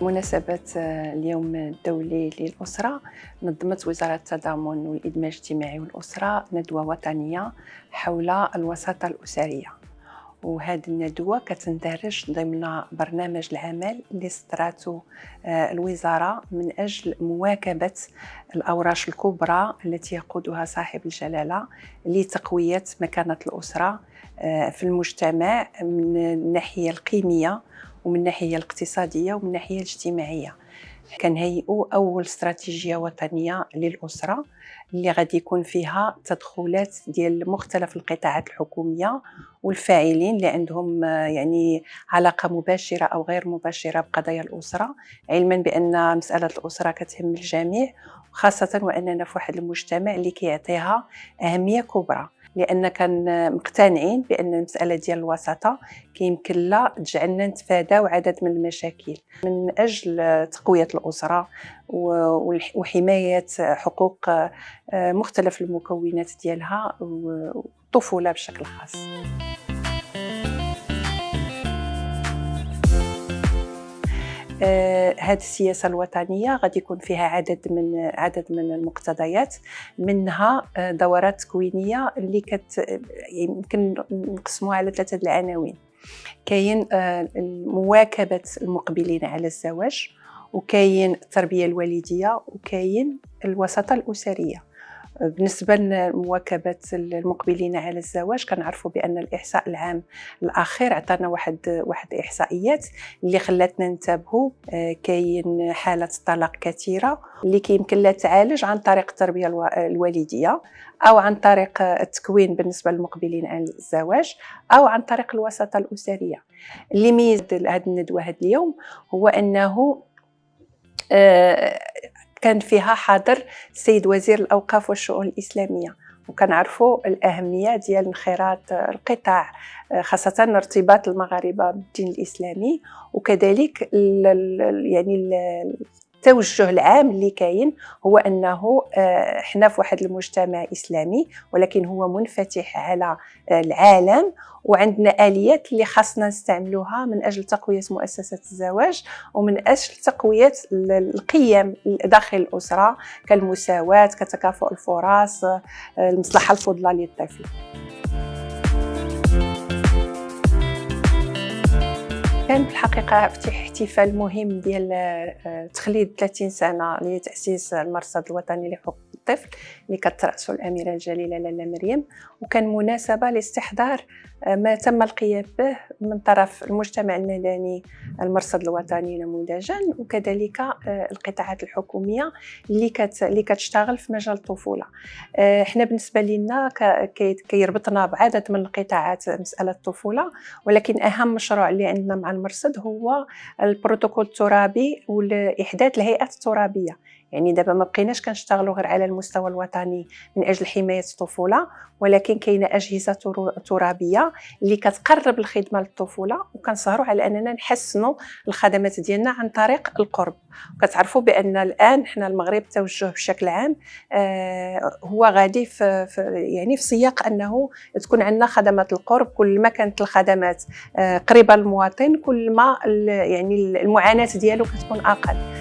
بمناسبة اليوم الدولي للأسرة، نظمت وزارة التضامن والإدماج الاجتماعي والأسرة ندوة وطنية حول الوساطة الأسرية، وهذه الندوة كتندرج ضمن برنامج العمل اللي اصدرته الوزارة من أجل مواكبة الأوراش الكبرى التي يقودها صاحب الجلالة لتقوية مكانة الأسرة في المجتمع من الناحية القيمية ومن الناحية الاقتصادية ومن الناحية الاجتماعية. كنهيئوا أول استراتيجية وطنية للأسرة اللي غادي يكون فيها تدخلات ديال مختلف القطاعات الحكومية والفاعلين اللي عندهم يعني علاقة مباشرة أو غير مباشرة بقضايا الأسرة، علما بأن مسألة الأسرة كتهم الجميع، وخاصة وأننا في واحد المجتمع اللي كيعطيها أهمية كبرى، لأن كان مقتنعين بأن المسألة ديال الوساطة كيمكن لا تجعلنا نتفاداو عدد من المشاكل من أجل تقوية الأسرة وحماية حقوق مختلف المكونات ديالها والطفولة بشكل خاص. هذه السياسة الوطنية غادي يكون فيها عدد من المقتضيات، منها دورات تكوينية اللي يمكن نقسموها على 3 العناوين. كاين مواكبة المقبلين على الزواج، وكاين التربية الوالدية، وكاين الوساطة الأسرية. بالنسبة لمواكبة المقبلين على الزواج، كنعرفوا بأن الإحصاء العام الأخير عطانا واحد إحصائيات اللي خلاتنا ننتبهوا. كاين حالات طلاق كثيرة اللي كيمكن لها تعالج عن طريق التربية الوالدية، أو عن طريق التكوين بالنسبة للمقبلين على الزواج، أو عن طريق الوساطة الأسرية. اللي ميز هذه الندوة هذا اليوم هو أنه كان فيها حاضر السيد وزير الأوقاف والشؤون الإسلامية، وكنعرفوا الأهمية ديال انخراط القطاع، خاصة ارتباط المغاربة بالدين الإسلامي، وكذلك يعني التوجه العام اللي كاين هو أنه احنا في واحد المجتمع إسلامي ولكن هو منفتح على العالم، وعندنا آليات اللي خاصنا نستعملوها من أجل تقوية مؤسسة الزواج ومن أجل تقوية القيم داخل الأسرة كالمساواة، كتكافؤ الفرص، المصلحة الفضلى للطفل. كان بالحقيقة احتفال مهم ديال تخليد 30 سنة لتأسيس المرصد الوطني لحقوق الطفل اللي كترأسه الأميرة الجليلة لاله مريم، وكان مناسبة لاستحضار ما تم القيام به من طرف المجتمع المدني، المرصد الوطني نموذجا، وكذلك القطاعات الحكومية اللي كتشتغل في مجال الطفولة. احنا بالنسبة لنا كيربطنا بعدد من القطاعات مسألة الطفولة، ولكن أهم مشروع اللي عندنا مع المرصد هو البروتوكول الترابي والإحداث الهيئات الترابية. يعني دابا ما بقيناش كنشتغلوا غير على المستوى الوطني من أجل حماية الطفولة، ولكن كاينه أجهزة ترابية اللي كتقرب الخدمة للطفولة، وكنسهروا على أننا نحسنوا الخدمات ديالنا عن طريق القرب. وكتعرفوا بأن الآن حنا المغرب توجه بشكل عام هو غادي في سياق أنه تكون عندنا خدمات القرب. كل ما كانت الخدمات قريبة للمواطن كل ما يعني المعاناة ديالو كتكون أقل.